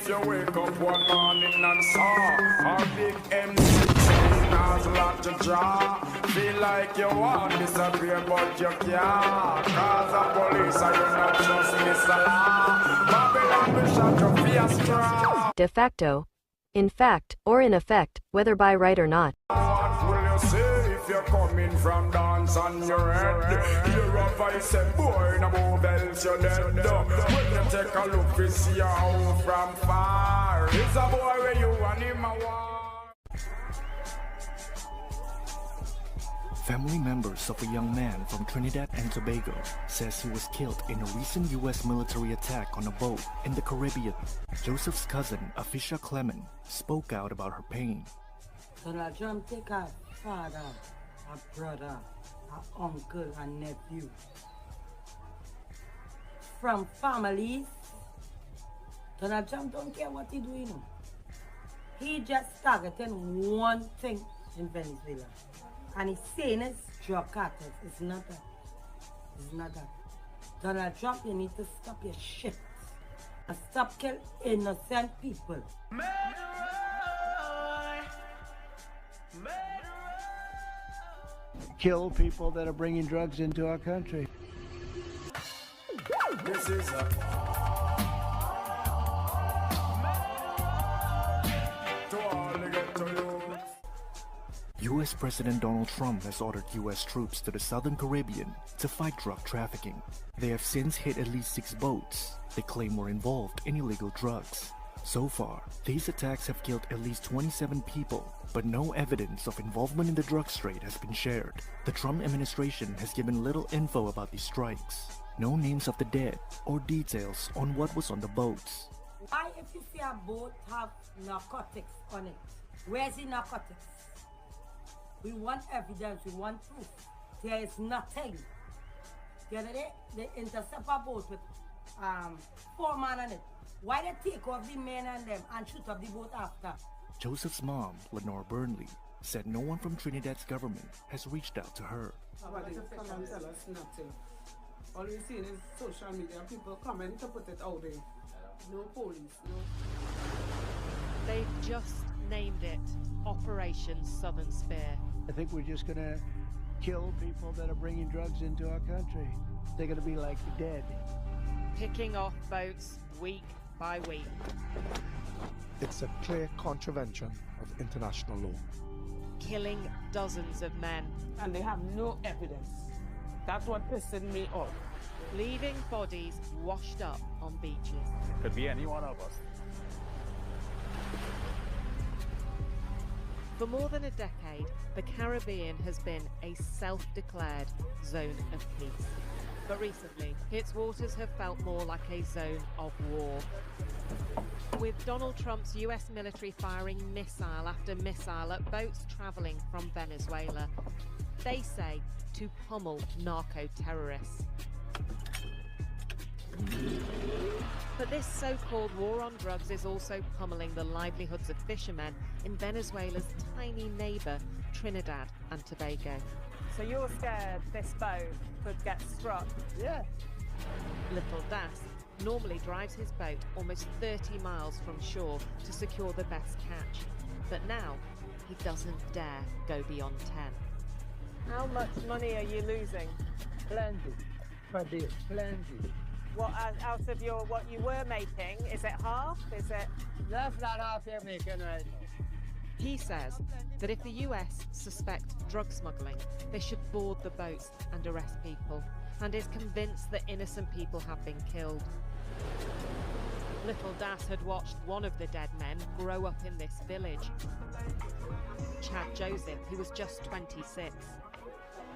you wake up one morning and saw a big MC chain has a lot to draw. Feel like you want to disappear but you can't. Cause the police are you not just miss a law. Babylon will shut your face straw. De facto, in fact, or in effect, whether by right or not. What will you say if you're coming from dance on your head? You're a voice and boy, no more bells, you're dead. When you take a look, you see your home from far. It's a boy where you want him a war. Family members of a young man from Trinidad and Tobago says he was killed in a recent U.S. military attack on a boat in the Caribbean. Joseph's cousin, Afisha Clement, spoke out about her pain. Donald Trump take a father, a brother, a uncle, a nephew from families. Donald Trump don't care what he doing. He just targeting one thing in Venezuela. And he's saying it's drug cartels. It's not that. It's not that. Donald Trump, you need to stop your shit. And stop killing innocent people. Kill people that are bringing drugs into our country. This is a U.S. President Donald Trump has ordered U.S. troops to the southern Caribbean to fight drug trafficking. They have since hit at least 6 boats they claim were involved in illegal drugs. So far, these attacks have killed at least 27 people, but no evidence of involvement in the drug trade has been shared. The Trump administration has given little info about these strikes. No names of the dead or details on what was on the boats. Why if you see a boat have narcotics on it? Where's the narcotics? We want evidence, we want proof. There is nothing. The other day, they intercept a boat with 4 men on it. Why they take off the men and them and shoot up the boat after? Joseph's mom, Lenore Burnley, said no one from Trinidad's government has reached out to her. Nobody come and tell us nothing. All we see is social media, people comment to put it out there. No police, no. They've just named it Operation Southern Spear. I think we're just gonna kill people that are bringing drugs into our country. They're gonna be like the dead. Picking off boats week by week. It's a clear contravention of international law. Killing dozens of men. And they have no evidence. That's what pissing me off. Leaving bodies washed up on beaches. Could be any one of us. For more than a decade, the Caribbean has been a self-declared zone of peace. But recently, its waters have felt more like a zone of war. With Donald Trump's US military firing missile after missile at boats traveling from Venezuela, they say to pummel narco-terrorists. But this so-called war on drugs is also pummeling the livelihoods of fishermen in Venezuela's tiny neighbour, Trinidad and Tobago. So you're scared this boat could get struck? Yeah. Little Das normally drives his boat almost 30 miles from shore to secure the best catch. But now, he doesn't dare go beyond 10. How much money are you losing? Plenty. Per day, plenty. What out of your what you were making? Is it half? Is it? That's not half they're making right now. He says that if the US suspect drug smuggling, they should board the boats and arrest people, and is convinced that innocent people have been killed. Little Das had watched one of the dead men grow up in this village, Chad Joseph, who was just 26.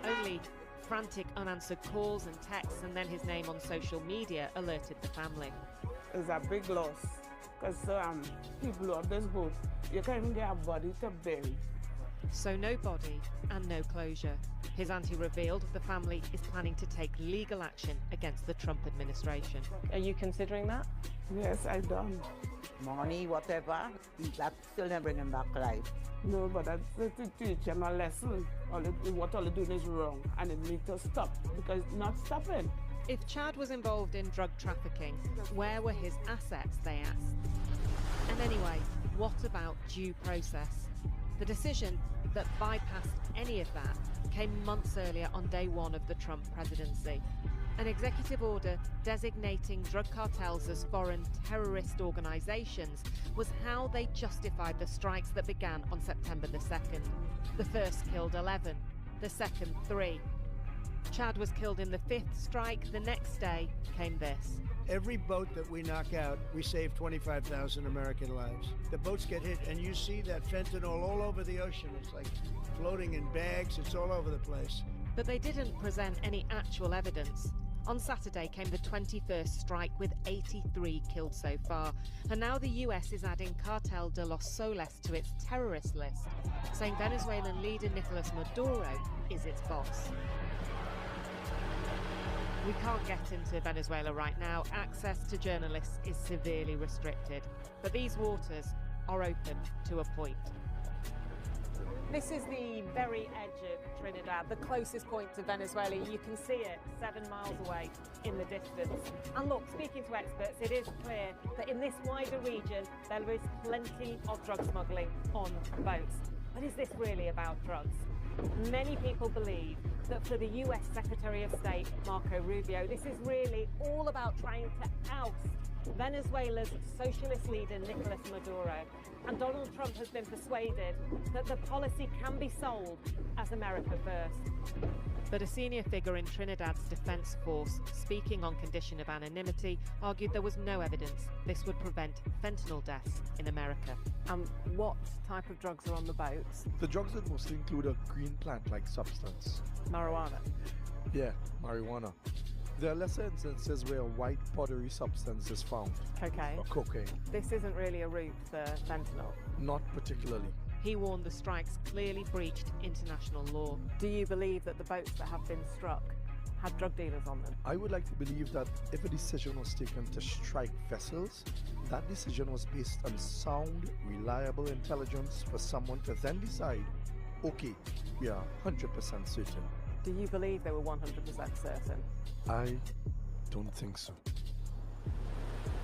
Only frantic unanswered calls and texts and then his name on social media alerted the family. It's a big loss because people on this boat, you can't even get a body to bury. So no body and no closure. His auntie revealed the family is planning to take legal action against the Trump administration. Are you considering that? Yes, I done. Money, whatever, that still never bring him back alive. No, but that's to teach him a lesson. What all they doing is wrong, and it needs to stop because it's not stopping. If Chad was involved in drug trafficking, where were his assets, they asked. And anyway, what about due process? The decision that bypassed any of that came months earlier on day one of the Trump presidency. An executive order designating drug cartels as foreign terrorist organisations was how they justified the strikes that began on September the 2nd. The first killed 11, the second 3. Chad was killed in the 5th strike. The next day came this. Every boat that we knock out, we save 25,000 American lives. The boats get hit, and you see that fentanyl all over the ocean. It's like floating in bags. It's all over the place. But they didn't present any actual evidence. On Saturday came the 21st strike with 83 killed so far. And now the US is adding Cartel de los Soles to its terrorist list, saying Venezuelan leader Nicolas Maduro is its boss. We can't get into Venezuela right now. Access to journalists is severely restricted. But these waters are open to a point. This is the very edge of Trinidad, the closest point to Venezuela. You can see it 7 miles away in the distance. And look, speaking to experts, it is clear that in this wider region, there is plenty of drug smuggling on boats. But is this really about drugs? Many people believe that for the US Secretary of State, Marco Rubio, this is really all about trying to oust Venezuela's socialist leader, Nicolas Maduro. And Donald Trump has been persuaded that the policy can be sold as America first. But a senior figure in Trinidad's defence force, speaking on condition of anonymity, argued there was no evidence this would prevent fentanyl deaths in America. What type of drugs are on the boats? The drugs that mostly include a green plant-like substance. Marijuana. Yeah, marijuana. There are lesser instances where a white powdery substance is found. Cocaine. Or cocaine. This isn't really a route for fentanyl. Not particularly. He warned the strikes clearly breached international law. Do you believe that the boats that have been struck had drug dealers on them? I would like to believe that if a decision was taken to strike vessels, that decision was based on sound, reliable intelligence for someone to then decide, okay, we are 100% certain. Do you believe they were 100% certain? I don't think so.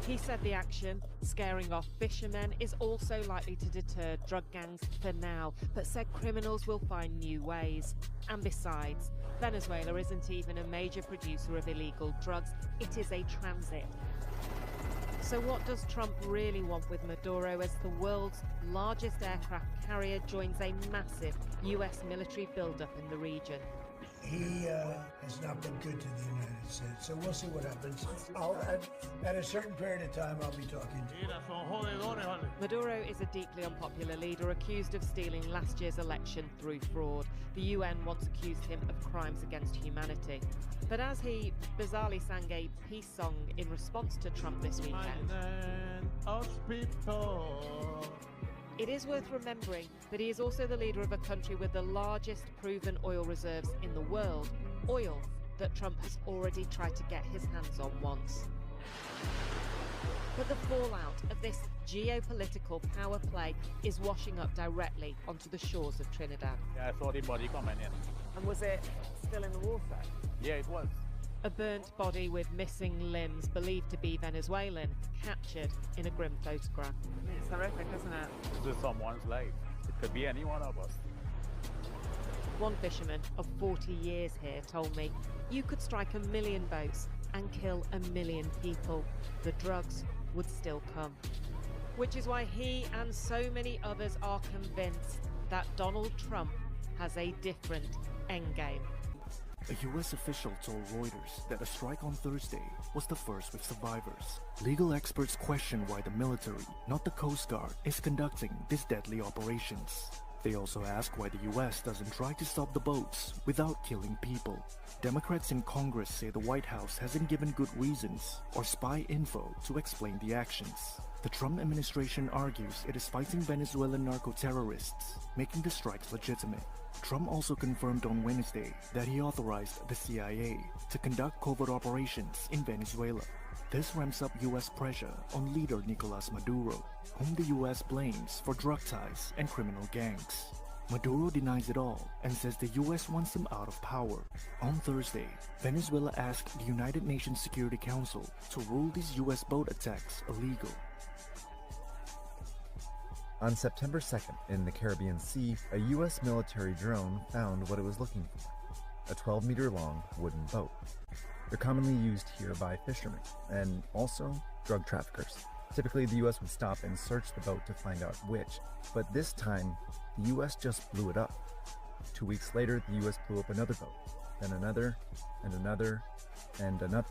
He said the action, scaring off fishermen, is also likely to deter drug gangs for now, but said criminals will find new ways. And besides, Venezuela isn't even a major producer of illegal drugs, it is a transit. So what does Trump really want with Maduro as the world's largest aircraft carrier joins a massive US military buildup in the region? He has not been good to the United States, so we'll see what happens. At a certain period of time, I'll be talking to you. Maduro is a deeply unpopular leader accused of stealing last year's election through fraud. The UN once accused him of crimes against humanity. But as he bizarrely sang a peace song in response to Trump this weekend, it is worth remembering that he is also the leader of a country with the largest proven oil reserves in the world, oil that Trump has already tried to get his hands on once. But the fallout of this geopolitical power play is washing up directly onto the shores of Trinidad. Yeah, I saw the body coming in. And was it still in the water? Yeah, it was. A burnt body with missing limbs, believed to be Venezuelan, captured in a grim photograph. It's horrific, isn't it? This is someone's life. It could be any one of us. One fisherman of 40 years here told me, you could strike 1 million boats and kill 1 million people. The drugs would still come. Which is why he and so many others are convinced that Donald Trump has a different endgame. A US official told Reuters that a strike on Thursday was the first with survivors. Legal experts question why the military, not the Coast Guard, is conducting these deadly operations. They also ask why the US doesn't try to stop the boats without killing people. Democrats in Congress say the White House hasn't given good reasons or spy info to explain the actions. The Trump administration argues it is fighting Venezuelan narco-terrorists, making the strikes legitimate. Trump also confirmed on Wednesday that he authorized the CIA to conduct covert operations in Venezuela. This ramps up US pressure on leader Nicolas Maduro, whom the US blames for drug ties and criminal gangs. Maduro denies it all and says the US wants him out of power. On Thursday, Venezuela asked the United Nations Security Council to rule these US boat attacks illegal. On September 2nd, in the Caribbean Sea, a U.S. military drone found what it was looking for: a 12-meter-long wooden boat. They're commonly used here by fishermen and also drug traffickers. Typically, the U.S. would stop and search the boat to find out which, but this time, the U.S. just blew it up. 2 weeks later, the U.S. blew up another boat, then another, and another, and another.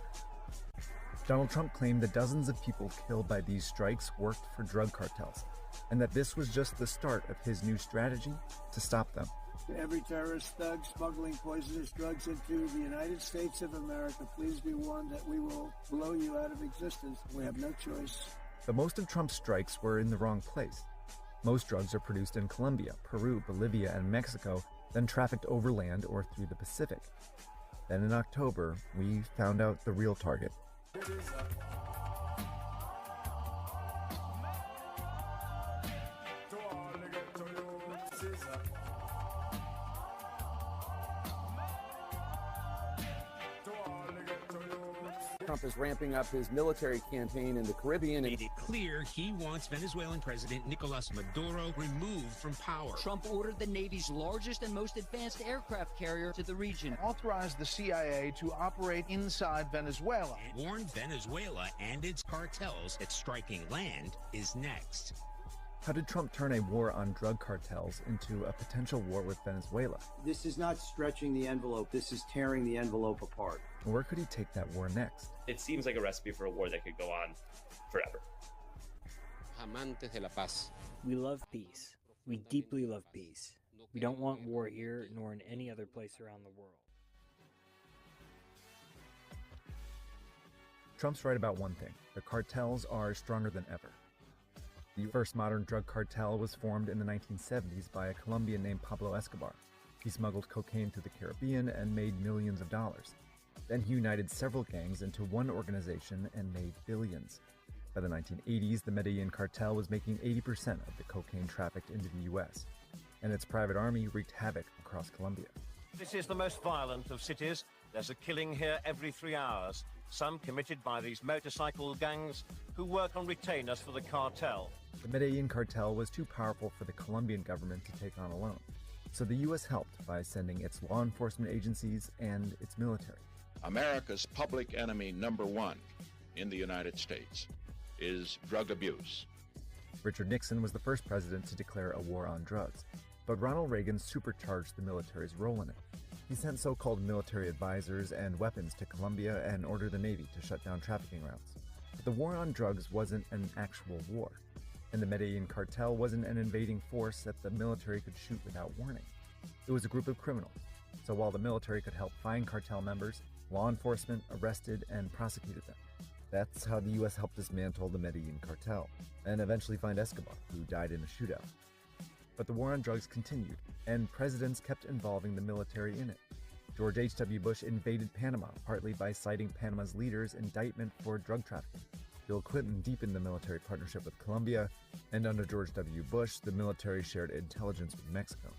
Donald Trump claimed that dozens of people killed by these strikes worked for drug cartels, and that this was just the start of his new strategy to stop them. Every terrorist thug smuggling poisonous drugs into the United States of America, please be warned that we will blow you out of existence. We have no choice. But most of Trump's strikes were in the wrong place. Most drugs are produced in Colombia, Peru, Bolivia, and Mexico, then trafficked overland or through the Pacific. Then in October, we found out the real target. Trump is ramping up his military campaign in the Caribbean. Made it clear he wants Venezuelan President Nicolas Maduro removed from power. Trump ordered the Navy's largest and most advanced aircraft carrier to the region. Authorized the CIA to operate inside Venezuela. And warned Venezuela and its cartels that striking land is next. How did Trump turn a war on drug cartels into a potential war with Venezuela? This is not stretching the envelope. This is tearing the envelope apart. Where could he take that war next? It seems like a recipe for a war that could go on forever. Amantes de la paz. We love peace. We deeply love peace. We don't want war here nor in any other place around the world. Trump's right about one thing: the cartels are stronger than ever. The first modern drug cartel was formed in the 1970s by a Colombian named Pablo Escobar. He smuggled cocaine through the Caribbean and made millions of dollars. Then he united several gangs into one organization and made billions. By the 1980s, the Medellin cartel was making 80% of the cocaine trafficked into the U.S., and its private army wreaked havoc across Colombia. This is the most violent of cities. There's a killing here every 3 hours, some committed by these motorcycle gangs who work on retainers for the cartel. The Medellin cartel was too powerful for the Colombian government to take on alone, so the U.S. helped by sending its law enforcement agencies and its military. America's public enemy number one in the United States is drug abuse. Richard Nixon was the first president to declare a war on drugs, but Ronald Reagan supercharged the military's role in it. He sent so-called military advisors and weapons to Colombia and ordered the Navy to shut down trafficking routes. But the war on drugs wasn't an actual war, and the Medellin cartel wasn't an invading force that the military could shoot without warning. It was a group of criminals, so while the military could help find cartel members, law enforcement arrested and prosecuted them. That's how the U.S. helped dismantle the Medellin cartel, and eventually find Escobar, who died in a shootout. But the war on drugs continued, and presidents kept involving the military in it. George H.W. Bush invaded Panama, partly by citing Panama's leader's indictment for drug trafficking. Bill Clinton deepened the military partnership with Colombia, and under George W. Bush, the military shared intelligence with Mexico.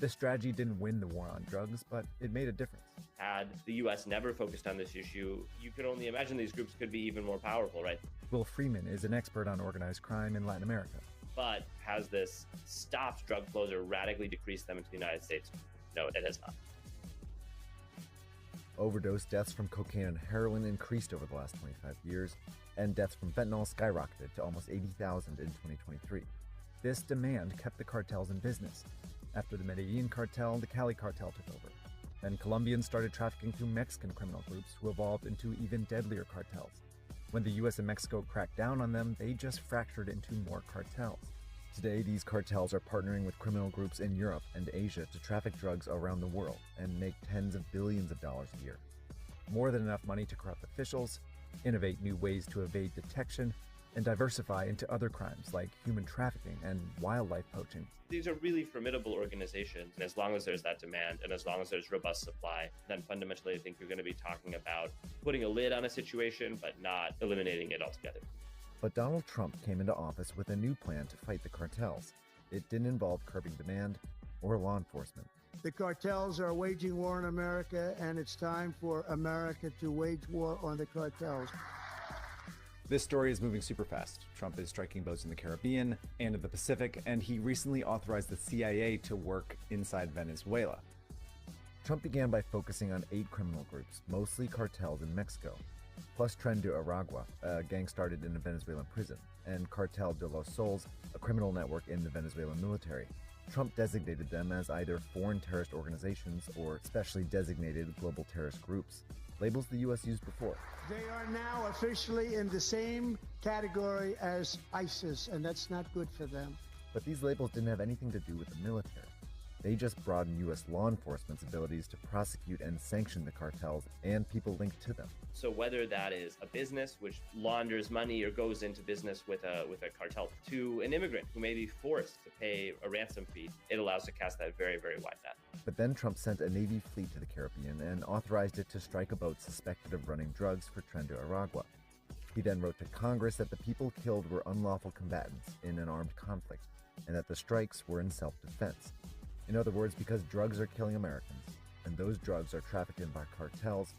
This strategy didn't win the war on drugs, but it made a difference. Had the U.S. never focused on this issue, you could only imagine these groups could be even more powerful, right? Will Freeman is an expert on organized crime in Latin America. But has this stopped drug flows or radically decreased them into the United States? No, it has not. Overdose deaths from cocaine and heroin increased over the last 25 years, and deaths from fentanyl skyrocketed to almost 80,000 in 2023. This demand kept the cartels in business. After the Medellin cartel, the Cali cartel took over. Then Colombians started trafficking through Mexican criminal groups who evolved into even deadlier cartels. When the US and Mexico cracked down on them, they just fractured into more cartels. Today, these cartels are partnering with criminal groups in Europe and Asia to traffic drugs around the world and make tens of billions of dollars a year. More than enough money to corrupt officials, innovate new ways to evade detection, and diversify into other crimes like human trafficking and wildlife poaching. These are really formidable organizations, and as long as there's that demand and as long as there's robust supply, then fundamentally I think you're going to be talking about putting a lid on a situation but not eliminating it altogether. But Donald Trump came into office with a new plan to fight the cartels. It didn't involve curbing demand or law enforcement. The cartels are waging war in America, and it's time for America to wage war on the cartels. This story is moving super fast. Trump is striking boats in the Caribbean and in the Pacific, and he recently authorized the CIA to work inside Venezuela. Trump began by focusing on 8 criminal groups, mostly cartels in Mexico, plus Tren de Aragua, a gang started in a Venezuelan prison, and Cartel de los Soles, a criminal network in the Venezuelan military. Trump designated them as either foreign terrorist organizations or specially designated global terrorist groups, labels the U.S. used before. They are now officially in the same category as ISIS, and that's not good for them. But these labels didn't have anything to do with the military. They just broadened U.S. law enforcement's abilities to prosecute and sanction the cartels and people linked to them. So whether that is a business which launders money or goes into business with a cartel, to an immigrant who may be forced to pay a ransom fee, it allows to cast that very, very wide net. But then Trump sent a Navy fleet to the Caribbean and authorized it to strike a boat suspected of running drugs for Tren de Aragua. He then wrote to Congress that the people killed were unlawful combatants in an armed conflict, and that the strikes were in self-defense. In other words, because drugs are killing Americans, and those drugs are trafficked in by cartels,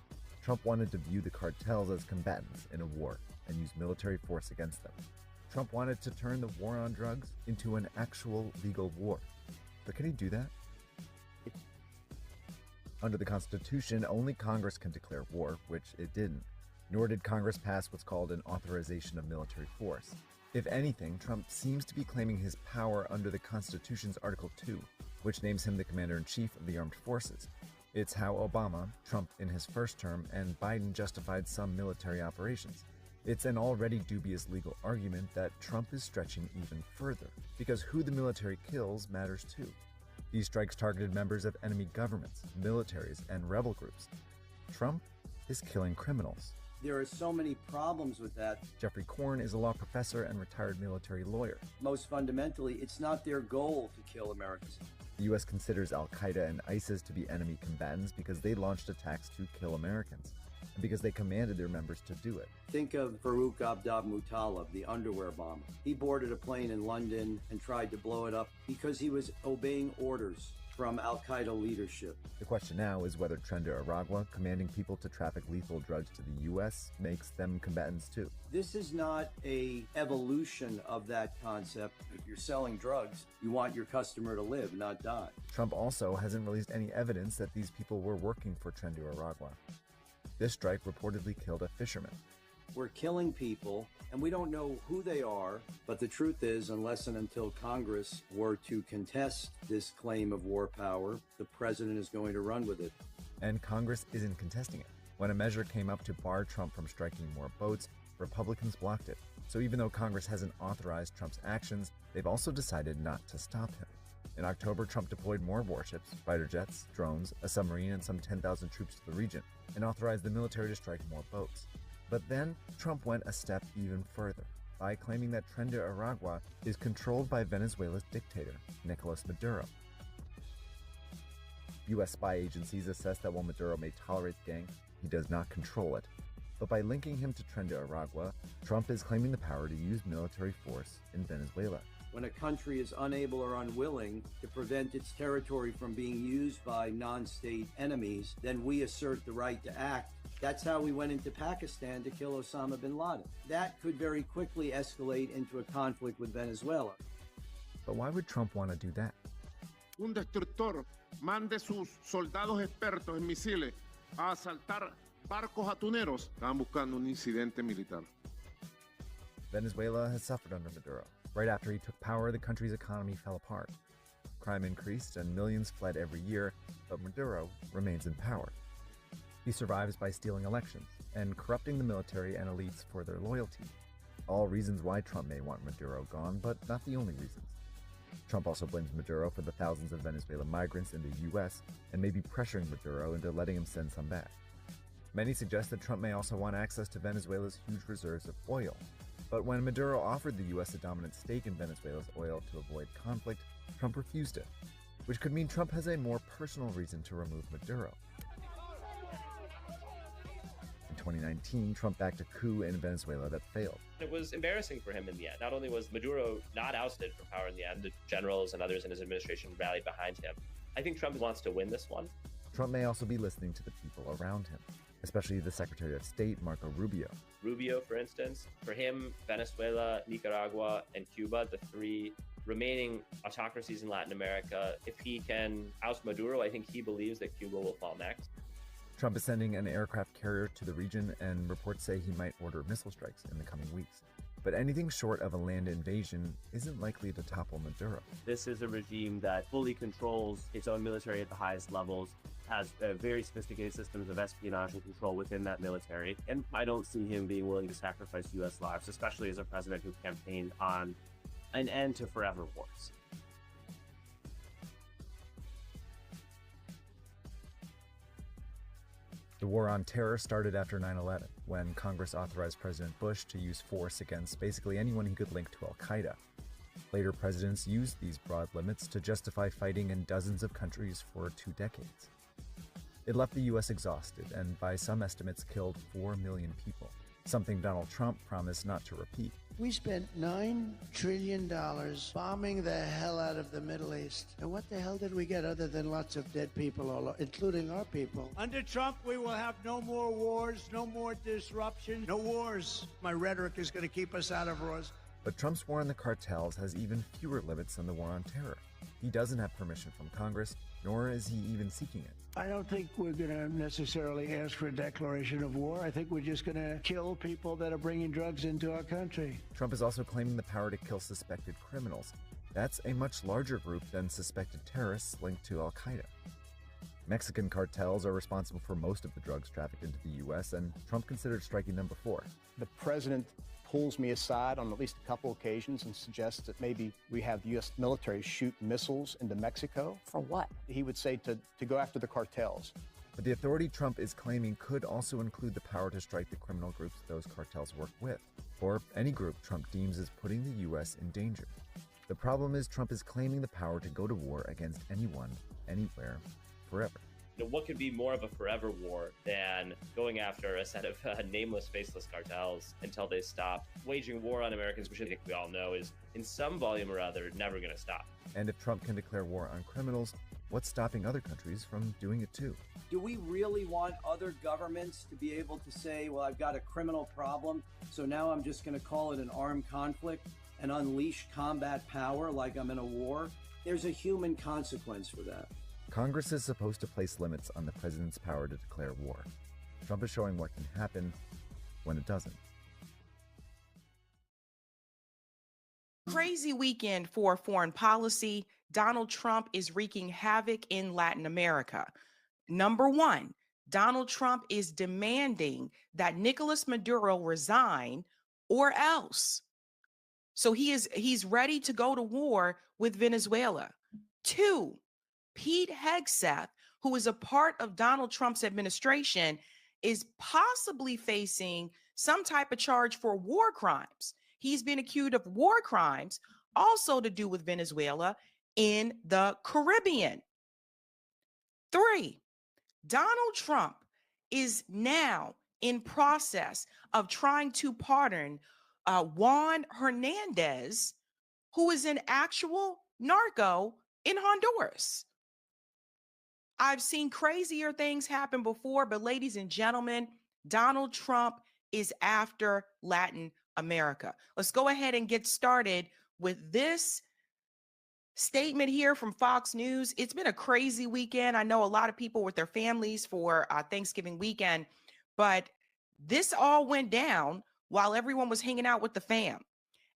Trump wanted to view the cartels as combatants in a war and use military force against them. Trump wanted to turn the war on drugs into an actual legal war. But can he do that? Under the Constitution, only Congress can declare war, which it didn't. Nor did Congress pass what's called an authorization of military force. If anything, Trump seems to be claiming his power under the Constitution's Article 2, which names him the Commander-in-Chief of the Armed Forces. It's how Obama, Trump in his first term, and Biden justified some military operations. It's an already dubious legal argument that Trump is stretching even further, because who the military kills matters too. These strikes targeted members of enemy governments, militaries, and rebel groups. Trump is killing criminals. There are so many problems with that. Jeffrey Korn is a law professor and retired military lawyer. Most fundamentally, it's not their goal to kill Americans. The U.S. considers Al-Qaeda and ISIS to be enemy combatants because they launched attacks to kill Americans, and because they commanded their members to do it. Think of Farouk Abdab-Muttalib, the underwear bomber. He boarded a plane in London and tried to blow it up because he was obeying orders from Al-Qaeda leadership. The question now is whether Tren de Aragua, commanding people to traffic lethal drugs to the U.S., makes them combatants too. This is not an evolution of that concept. If you're selling drugs, you want your customer to live, not die. Trump also hasn't released any evidence that these people were working for Tren de Aragua. This strike reportedly killed a fisherman. We're killing people, and we don't know who they are, but the truth is, unless and until Congress were to contest this claim of war power, the president is going to run with it. And Congress isn't contesting it. When a measure came up to bar Trump from striking more boats, Republicans blocked it. So even though Congress hasn't authorized Trump's actions, they've also decided not to stop him. In October, Trump deployed more warships, fighter jets, drones, a submarine, and some 10,000 troops to the region, and authorized the military to strike more boats. But then, Trump went a step even further by claiming that Tren de Aragua is controlled by Venezuela's dictator, Nicolas Maduro. U.S. spy agencies assess that while Maduro may tolerate the gang, he does not control it. But by linking him to Tren de Aragua, Trump is claiming the power to use military force in Venezuela. When a country is unable or unwilling to prevent its territory from being used by non-state enemies, then we assert the right to act. That's how we went into Pakistan to kill Osama bin Laden. That could very quickly escalate into a conflict with Venezuela. But why would Trump want to do that? Un destructor mande sus soldados expertos en misiles a asaltar barcos atuneros. Estaban buscando un incidente militar. Venezuela has suffered under Maduro. Right after he took power, the country's economy fell apart. Crime increased and millions fled every year, but Maduro remains in power. He survives by stealing elections and corrupting the military and elites for their loyalty. All reasons why Trump may want Maduro gone, but not the only reasons. Trump also blames Maduro for the thousands of Venezuelan migrants in the U.S. and may be pressuring Maduro into letting him send some back. Many suggest that Trump may also want access to Venezuela's huge reserves of oil. But when Maduro offered the U.S. a dominant stake in Venezuela's oil to avoid conflict, Trump refused it, which could mean Trump has a more personal reason to remove Maduro. In 2019, Trump backed a coup in Venezuela that failed. It was embarrassing for him in the end. Not only was Maduro not ousted from power in the end, the generals and others in his administration rallied behind him. I think Trump wants to win this one. Trump may also be listening to the people around him. especially the Secretary of State, Marco Rubio. Rubio, for instance, for him, Venezuela, Nicaragua, and Cuba, the three remaining autocracies in Latin America, if he can oust Maduro, I think he believes that Cuba will fall next. Trump is sending an aircraft carrier to the region, and reports say he might order missile strikes in the coming weeks. But anything short of a land invasion isn't likely to topple Maduro. This is a regime that fully controls its own military at the highest levels, has very sophisticated systems of espionage and control within that military, and I don't see him being willing to sacrifice U.S. lives, especially as a president who campaigned on an end to forever wars. The war on terror started after 9/11, when Congress authorized President Bush to use force against basically anyone he could link to al-Qaeda. Later presidents used these broad limits to justify fighting in dozens of countries for 2 decades. It left the U.S. exhausted and, by some estimates, killed 4 million people, something Donald Trump promised not to repeat. We spent $9 trillion bombing the hell out of the Middle East. And what the hell did we get other than lots of dead people, including our people? Under Trump, we will have no more wars, no more disruption, no wars. My rhetoric is going to keep us out of wars. But Trump's war on the cartels has even fewer limits than the war on terror. He doesn't have permission from Congress, nor is he even seeking it. I don't think we're going to necessarily ask for a declaration of war. I think we're just going to kill people that are bringing drugs into our country. Trump is also claiming the power to kill suspected criminals. That's a much larger group than suspected terrorists linked to al-Qaeda. Mexican cartels are responsible for most of the drugs trafficked into the U.S., and Trump considered striking them before. The president pulls me aside on at least a couple occasions and suggests that maybe we have the U.S. military shoot missiles into Mexico. For what? He would say to go after the cartels. But the authority Trump is claiming could also include the power to strike the criminal groups those cartels work with, or any group Trump deems as putting the U.S. in danger. The problem is Trump is claiming the power to go to war against anyone, anywhere, forever. What could be more of a forever war than going after a set of nameless, faceless cartels until they stop waging war on Americans, which I think we all know is, in some volume or other, never going to stop. And if Trump can declare war on criminals, what's stopping other countries from doing it too? Do we really want other governments to be able to say, well, I've got a criminal problem, so now I'm just going to call it an armed conflict and unleash combat power like I'm in a war? There's a human consequence for that. Congress is supposed to place limits on the president's power to declare war. Trump is showing what can happen when it doesn't. Crazy weekend for foreign policy. Donald Trump is wreaking havoc in Latin America. Number one, Donald Trump is demanding that Nicolas Maduro resign or else. So he's ready to go to war with Venezuela. Two, Pete Hegseth, who is a part of Donald Trump's administration, is possibly facing some type of charge for war crimes. He's been accused of war crimes, also to do with Venezuela in the Caribbean. Three, Donald Trump is now in process of trying to pardon Juan Hernandez, who is an actual narco in Honduras. I've seen crazier things happen before, but ladies and gentlemen, Donald Trump is after Latin America. Let's go ahead and get started with this statement here from Fox News. It's been a crazy weekend. I know a lot of people with their families for Thanksgiving weekend, but this all went down while everyone was hanging out with the fam.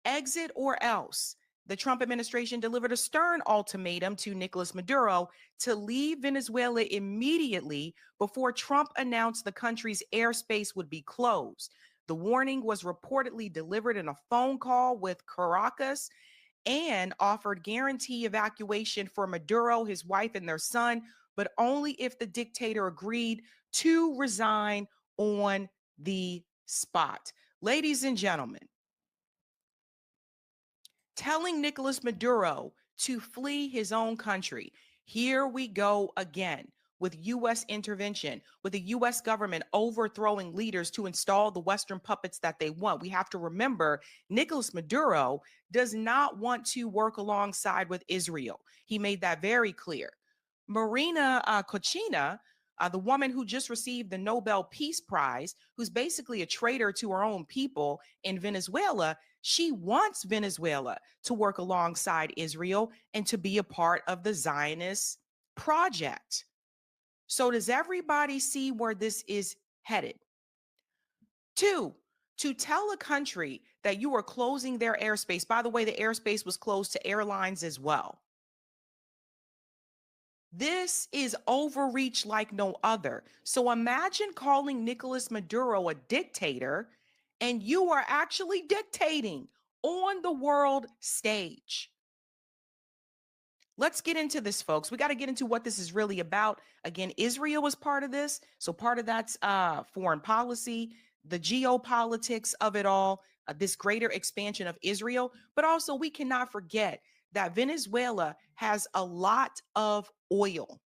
Exit or else. The Trump administration delivered a stern ultimatum to Nicolas Maduro to leave Venezuela immediately before Trump announced the country's airspace would be closed. The warning was reportedly delivered in a phone call with Caracas and offered guarantee evacuation for Maduro, his wife, and their son, but only if the dictator agreed to resign on the spot. Ladies and gentlemen, telling Nicolas Maduro to flee his own country. Here we go again with U.S. intervention, with the U.S. government overthrowing leaders to install the Western puppets that they want. We have to remember Nicolas Maduro does not want to work alongside with Israel. He made that very clear. Marina Kochina, the woman who just received the Nobel Peace Prize, who's basically a traitor to her own people in Venezuela, she wants Venezuela to work alongside Israel and to be a part of the Zionist project. So does everybody see where this is headed? 2, to tell a country that you are closing their airspace. By the way, the airspace was closed to airlines as well. This is overreach like no other. So imagine calling Nicolas Maduro a dictator, and you are actually dictating on the world stage. Let's get into this, folks. We got to get into what this is really about. Again, Israel was part of this. So part of that's foreign policy, the geopolitics of it all, this greater expansion of Israel. But also, we cannot forget that Venezuela has a lot of oil.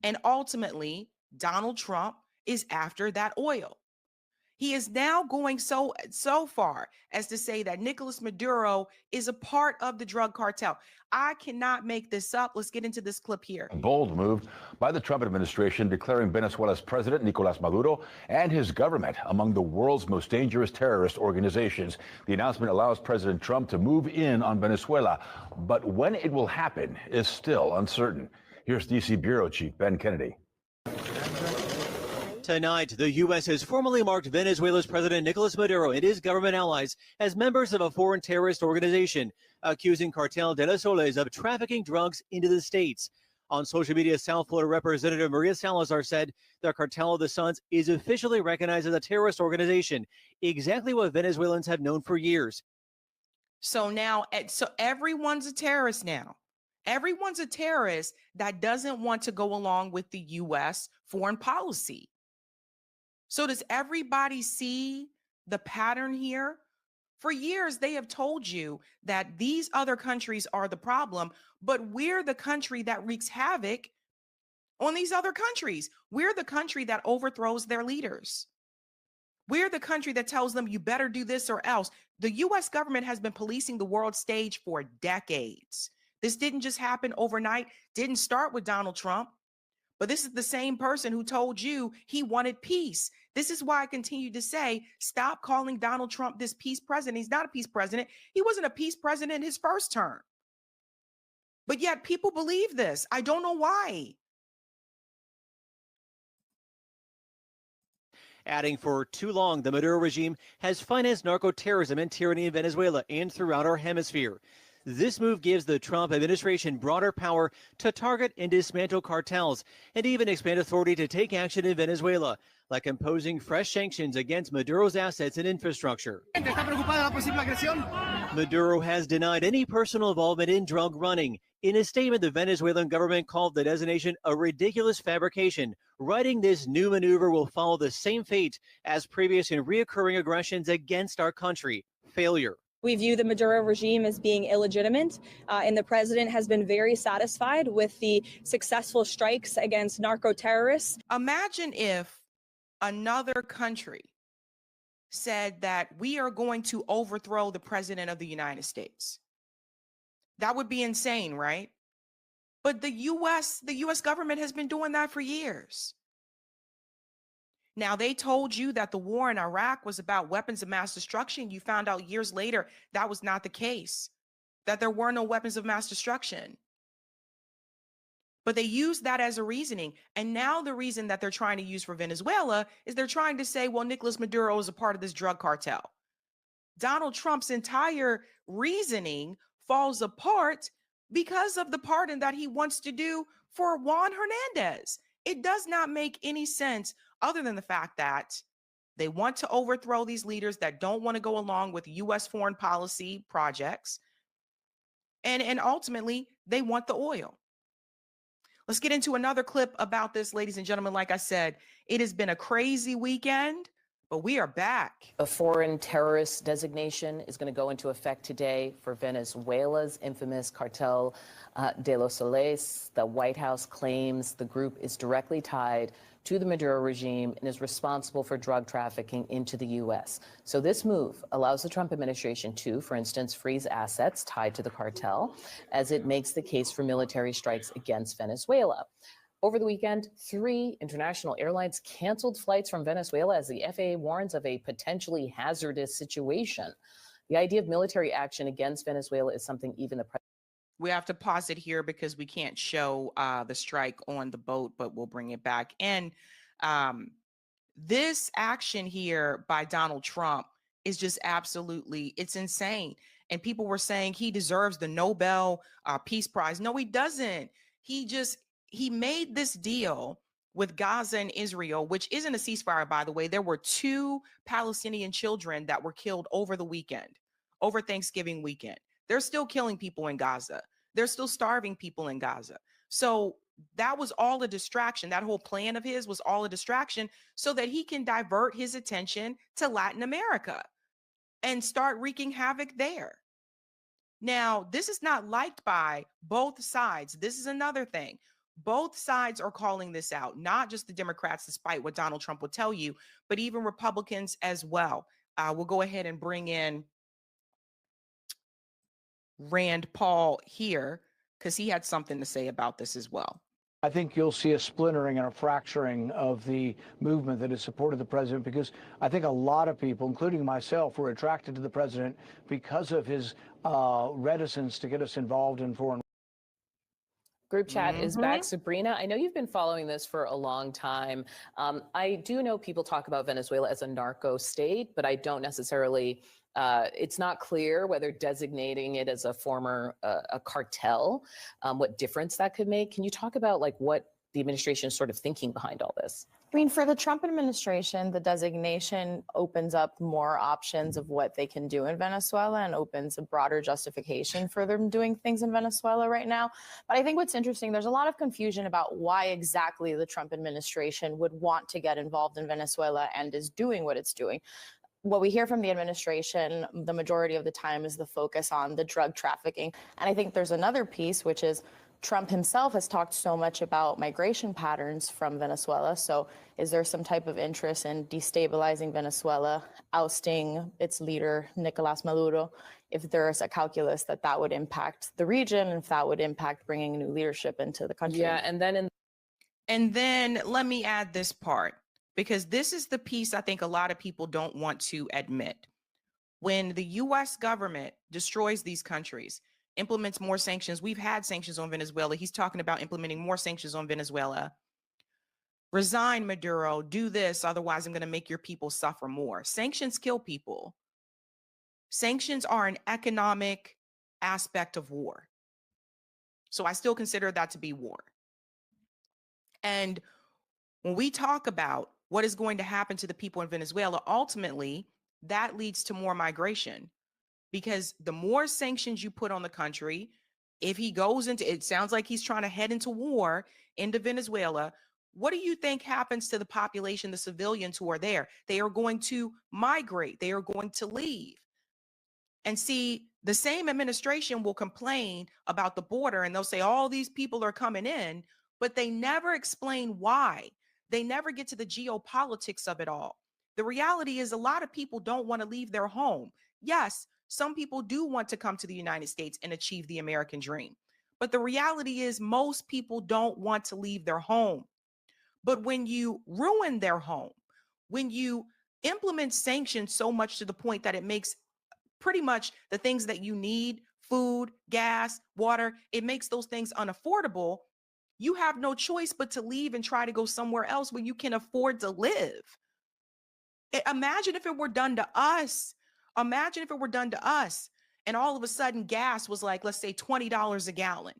And ultimately, Donald Trump is after that oil. He is now going so far as to say that Nicolas Maduro is a part of the drug cartel. I cannot make this up. Let's get into this clip here. A bold move by the Trump administration declaring Venezuela's president, Nicolas Maduro, and his government among the world's most dangerous terrorist organizations. The announcement allows President Trump to move in on Venezuela, but when it will happen is still uncertain. Here's D.C. Bureau Chief Ben Kennedy. Tonight, the U.S. has formally marked Venezuela's President Nicolas Maduro and his government allies as members of a foreign terrorist organization, accusing Cartel de los Soles of trafficking drugs into the states. On social media, South Florida Representative Maria Salazar said the Cartel of the Suns is officially recognized as a terrorist organization, exactly what Venezuelans have known for years. So now, everyone's a terrorist now. Everyone's a terrorist that doesn't want to go along with the U.S. foreign policy. So does everybody see the pattern here? For years, they have told you that these other countries are the problem, but we're the country that wreaks havoc on these other countries. We're the country that overthrows their leaders. We're the country that tells them you better do this or else. The U.S. government has been policing the world stage for decades. This didn't just happen overnight, didn't start with Donald Trump. But this is the same person who told you he wanted peace. This is why I continue to say, stop calling Donald Trump this peace president. He's not a peace president. He wasn't a peace president in his first term. But yet people believe this. I don't know why. Adding, for too long, the Maduro regime has financed narco-terrorism and tyranny in Venezuela and throughout our hemisphere. This move gives the Trump administration broader power to target and dismantle cartels and even expand authority to take action in Venezuela, like imposing fresh sanctions against Maduro's assets and infrastructure. Maduro has denied any personal involvement in drug running. In a statement, the Venezuelan government called the designation a ridiculous fabrication, writing this new maneuver will follow the same fate as previous and reoccurring aggressions against our country: failure. We view the Maduro regime as being illegitimate, and the president has been very satisfied with the successful strikes against narco-terrorists. Imagine if another country said that we are going to overthrow the president of the United States. That would be insane, right? But the U.S. government has been doing that for years. Now, they told you that the war in Iraq was about weapons of mass destruction. You found out years later that was not the case, that there were no weapons of mass destruction. But they used that as a reasoning. And now the reason that they're trying to use for Venezuela is they're trying to say, well, Nicolas Maduro is a part of this drug cartel. Donald Trump's entire reasoning falls apart because of the pardon that he wants to do for Juan Hernandez. It does not make any sense other than the fact that they want to overthrow these leaders that don't want to go along with U.S. foreign policy projects. And ultimately, they want the oil. Let's get into another clip about this, ladies and gentlemen. Like I said, it has been a crazy weekend, but we are back. A foreign terrorist designation is going to go into effect today for Venezuela's infamous Cartel de los Soles. The White House claims the group is directly tied to the Maduro regime and is responsible for drug trafficking into the U.S. So this move allows the Trump administration to, for instance, freeze assets tied to the cartel as it makes the case for military strikes against Venezuela. Over the weekend, 3 international airlines canceled flights from Venezuela as the FAA warns of a potentially hazardous situation. The idea of military action against Venezuela is something even the president. We have to pause it here because we can't show the strike on the boat, but we'll bring it back in. This action here by Donald Trump is just absolutely, it's insane. And people were saying he deserves the Nobel Peace Prize. No, he doesn't. He made this deal with Gaza and Israel, which isn't a ceasefire, by the way. There were 2 Palestinian children that were killed over the weekend, over Thanksgiving weekend. They're still killing people in Gaza. They're still starving people in Gaza. So that was all a distraction. That whole plan of his was all a distraction so that he can divert his attention to Latin America and start wreaking havoc there. Now, this is not liked by both sides. This is another thing. Both sides are calling this out, not just the Democrats, despite what Donald Trump will tell you, but even Republicans as well. We'll go ahead and bring in Rand Paul here because he had something to say about this as well. I think you'll see a splintering and a fracturing of the movement that has supported the president, because I think a lot of people, including myself, were attracted to the president because of his reticence to get us involved in foreign. Group chat is back. Sabrina, I know you've been following this for a long time. I do know people talk about Venezuela as a narco state, but I don't necessarily, it's not clear whether designating it as a former a cartel, what difference that could make. Can you talk about like what the administration is sort of thinking behind all this? I mean, for the Trump administration, the designation opens up more options of what they can do in Venezuela and opens a broader justification for them doing things in Venezuela right now. But I think what's interesting, there's a lot of confusion about why exactly the Trump administration would want to get involved in Venezuela and is doing what it's doing. What we hear from the administration, the majority of the time, is the focus on the drug trafficking. And I think there's another piece, which is Trump himself has talked so much about migration patterns from Venezuela. So is there some type of interest in destabilizing Venezuela, ousting its leader, Nicolás Maduro, if there's a calculus that that would impact the region, and if that would impact bringing new leadership into the country? Yeah, and then let me add this part, because this is the piece I think a lot of people don't want to admit. When the U.S. government destroys these countries, implements more sanctions. We've had sanctions on Venezuela. He's talking about implementing more sanctions on Venezuela. Resign, Maduro, do this, otherwise I'm going to make your people suffer more. Sanctions kill people. Sanctions are an economic aspect of war. So I still consider that to be war. And when we talk about what is going to happen to the people in Venezuela, ultimately, that leads to more migration. Because the more sanctions you put on the country, if he goes into, it sounds like he's trying to head into war into Venezuela, what do you think happens to the population, the civilians who are there? They are going to migrate. They are going to leave. And see, the same administration will complain about the border and they'll say all these people are coming in, but they never explain why. They never get to the geopolitics of it all. The reality is a lot of people don't want to leave their home. Yes, some people do want to come to the United States and achieve the American dream. But the reality is most people don't want to leave their home. But when you ruin their home, when you implement sanctions so much to the point that it makes pretty much the things that you need, food, gas, water, it makes those things unaffordable, you have no choice but to leave and try to go somewhere else where you can afford to live. Imagine if it were done to us. Imagine if it were done to us and all of a sudden gas was like, let's say $20 a gallon.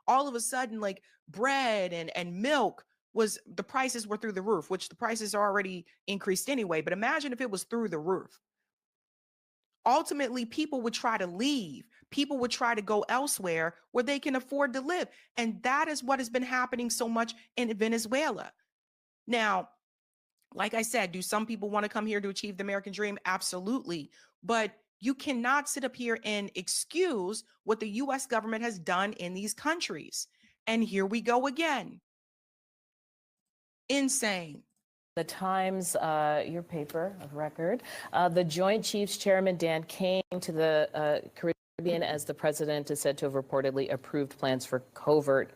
All of a sudden, like bread and milk was, the prices were through the roof, which the prices are already increased anyway. But imagine if it was through the roof. Ultimately, people would try to leave. People would try to go elsewhere where they can afford to live. And that is what has been happening so much in Venezuela. Now, like I said, do some people want to come here to achieve the American dream? Absolutely. But you cannot sit up here and excuse what the U.S. government has done in these countries. And here we go again. Insane. The Times, your paper of record, the Joint Chiefs Chairman Dan came to the Caribbean as the president is said to have reportedly approved plans for covert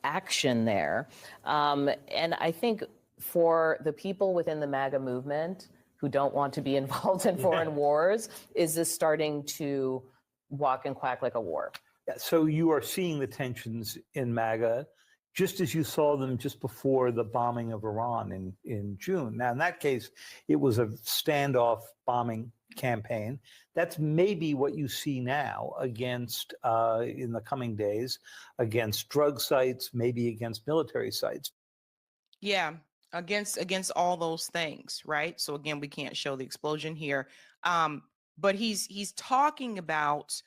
action there. And I think for the people within the MAGA movement who don't want to be involved in foreign wars, is this starting to walk and quack like a war? Yeah, so you are seeing the tensions in MAGA just as you saw them just before the bombing of Iran in June. Now, in that case, it was a standoff bombing campaign. That's maybe what you see now against, in the coming days, against drug sites, maybe against military sites. Yeah, against all those things, right? So again, we can't show the explosion here. But he's talking about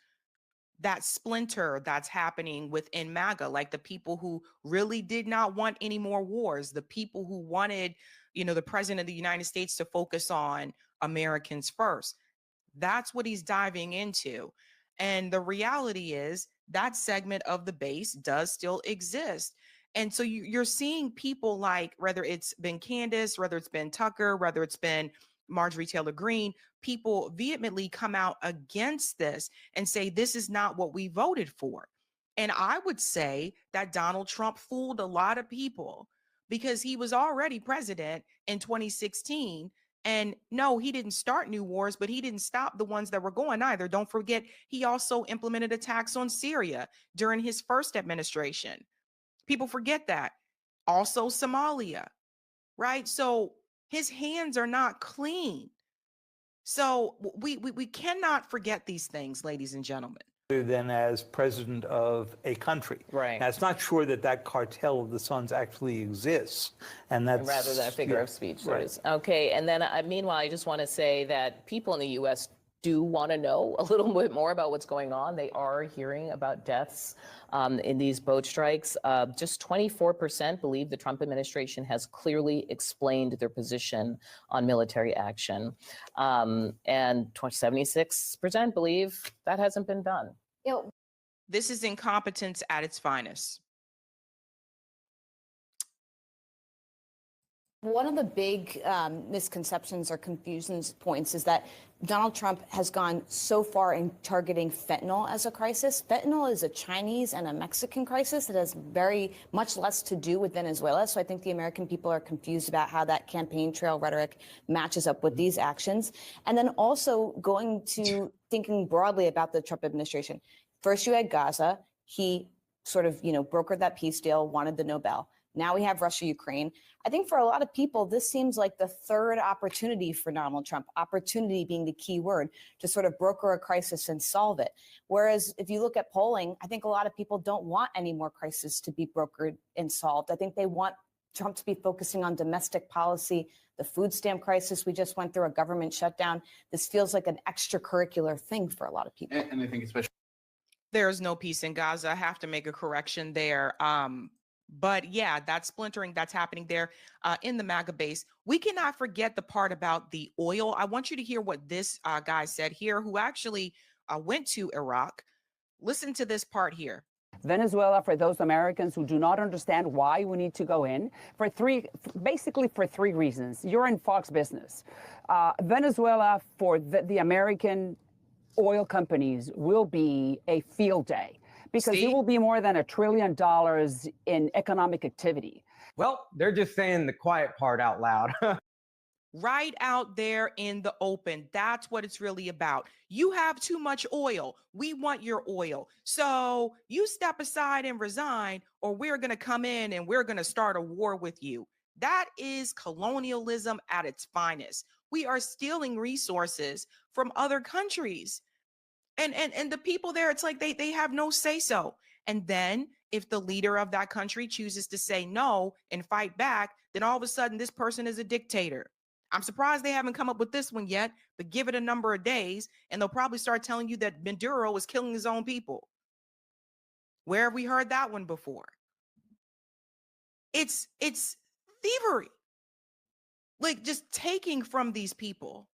that splinter that's happening within MAGA, like the people who really did not want any more wars, the people who wanted, the president of the United States to focus on Americans first. That's what he's diving into. And the reality is that segment of the base does still exist. And so you're seeing people like, whether it's been Candace, whether it's been Tucker, whether it's been Marjorie Taylor Greene, people vehemently come out against this and say, this is not what we voted for. And I would say that Donald Trump fooled a lot of people because he was already president in 2016. And no, he didn't start new wars, but he didn't stop the ones that were going either. Don't forget, he also implemented attacks on Syria during his first administration. People forget that. Also Somalia, right? So his hands are not clean. So we cannot forget these things, ladies and gentlemen. Than as president of a country. Right. Now, it's not sure that cartel of the Suns actually exists. And that's rather than a figure of speech. Right. Okay. And then meanwhile, I just want to say that people in the U.S. do want to know a little bit more about what's going on. They are hearing about deaths in these boat strikes. Just 24% believe the Trump administration has clearly explained their position on military action. And 76% believe that hasn't been done. This is incompetence at its finest. One of the big misconceptions or confusion points is that Donald Trump has gone so far in targeting fentanyl as a crisis. Fentanyl is a Chinese and a Mexican crisis that has very much less to do with Venezuela. So I think the American people are confused about how that campaign trail rhetoric matches up with these actions. And then also going to thinking broadly about the Trump administration. First, you had Gaza. He sort of, brokered that peace deal, wanted the Nobel. Now we have Russia, Ukraine. I think for a lot of people, this seems like the third opportunity for Donald Trump, opportunity being the key word, to sort of broker a crisis and solve it. Whereas if you look at polling, I think a lot of people don't want any more crisis to be brokered and solved. I think they want Trump to be focusing on domestic policy, the food stamp crisis. We just went through a government shutdown. This feels like an extracurricular thing for a lot of people. And I think especially there's no peace in Gaza. I have to make a correction there. But yeah, that splintering that's happening there in the MAGA base. We cannot forget the part about the oil. I want you to hear what this guy said here, who actually went to Iraq. Listen to this part here. Venezuela, for those Americans who do not understand why we need to go in, basically for three reasons. You're in Fox Business. Venezuela, for the American oil companies, will be a field day. Because it will be more than $1 trillion in economic activity. Well, they're just saying the quiet part out loud. Right out there in the open. That's what it's really about. You have too much oil. We want your oil. So you step aside and resign, or we're going to come in and we're going to start a war with you. That is colonialism at its finest. We are stealing resources from other countries. And the people there, it's like they have no say-so. And then if the leader of that country chooses to say no and fight back, then all of a sudden this person is a dictator. I'm surprised they haven't come up with this one yet, but give it a number of days and they'll probably start telling you that Maduro is killing his own people. Where have we heard that one before? It's thievery. Like just taking from these people.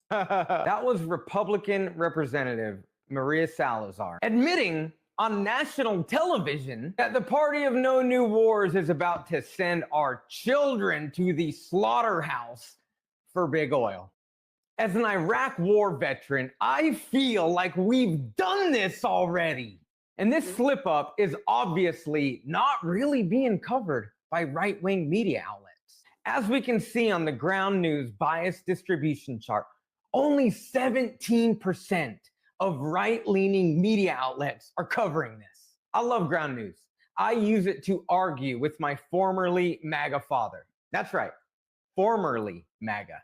That was Republican Representative Maria Salazar admitting on national television that the party of no new wars is about to send our children to the slaughterhouse for big oil. As an Iraq war veteran, I feel like we've done this already. And this slip up is obviously not really being covered by right-wing media outlets. As we can see on the ground news bias distribution chart, only 17% of right-leaning media outlets are covering this. I love ground news. I use it to argue with my formerly MAGA father. That's right, formerly MAGA.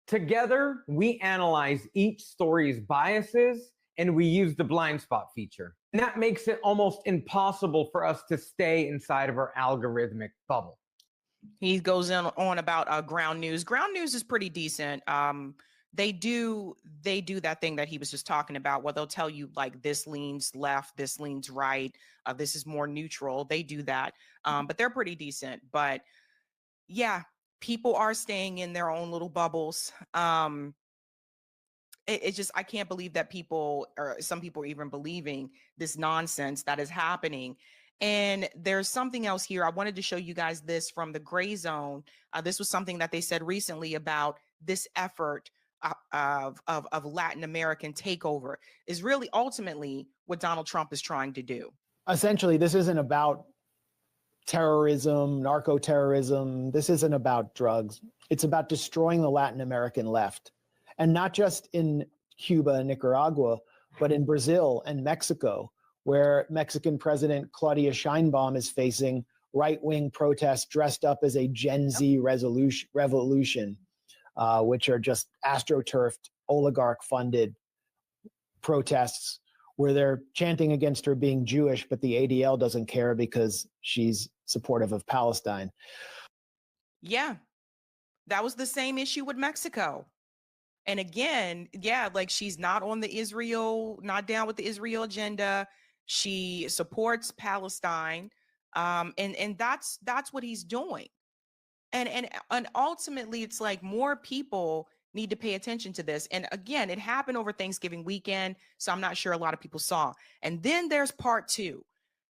Together, we analyze each story's biases and we use the blind spot feature. And that makes it almost impossible for us to stay inside of our algorithmic bubble. He goes on about ground news. Ground news is pretty decent. They do that thing that he was just talking about, where they'll tell you like this leans left, this leans right, this is more neutral. They do that, but they're pretty decent. But yeah, people are staying in their own little bubbles. It's just, I can't believe that people, or some people are even believing this nonsense that is happening. And there's something else here. I wanted to show you guys this from the Gray Zone. This was something that they said recently about this effort of Latin American takeover is really ultimately what Donald Trump is trying to do. Essentially, this isn't about terrorism, narco-terrorism. This isn't about drugs. It's about destroying the Latin American left. And not just in Cuba and Nicaragua, but in Brazil and Mexico, where Mexican President Claudia Sheinbaum is facing right-wing protests dressed up as a Gen Z revolution, which are just astroturfed, oligarch-funded protests where they're chanting against her being Jewish, but the ADL doesn't care because she's supportive of Palestine. Yeah, that was the same issue with Mexico. And again, yeah, like she's not on the Israel, not down with the Israel agenda. She supports Palestine. And that's what he's doing. And ultimately, it's like more people need to pay attention to this. And again, it happened over Thanksgiving weekend, so I'm not sure a lot of people saw. And then there's part two.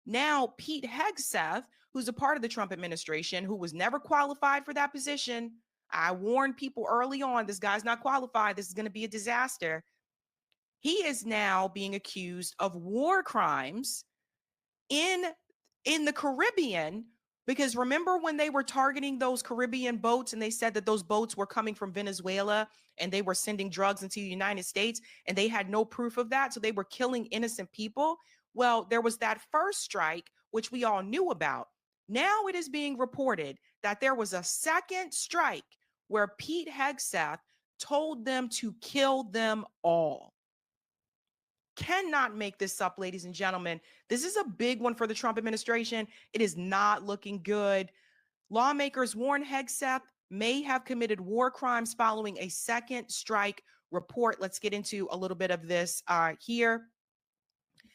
Now, Pete Hegseth, who's a part of the Trump administration, who was never qualified for that position. I warned people early on, this guy's not qualified. This is going to be a disaster. He is now being accused of war crimes in the Caribbean. Because remember when they were targeting those Caribbean boats and they said that those boats were coming from Venezuela and they were sending drugs into the United States and they had no proof of that. So they were killing innocent people. Well, there was that first strike, which we all knew about. Now it is being reported that there was a second strike where Pete Hegseth told them to kill them all. Cannot make this up, ladies and gentlemen. This is a big one for the Trump administration. It is not looking good. Lawmakers warn Hegseth may have committed war crimes following a second strike report. Let's get into a little bit of this here.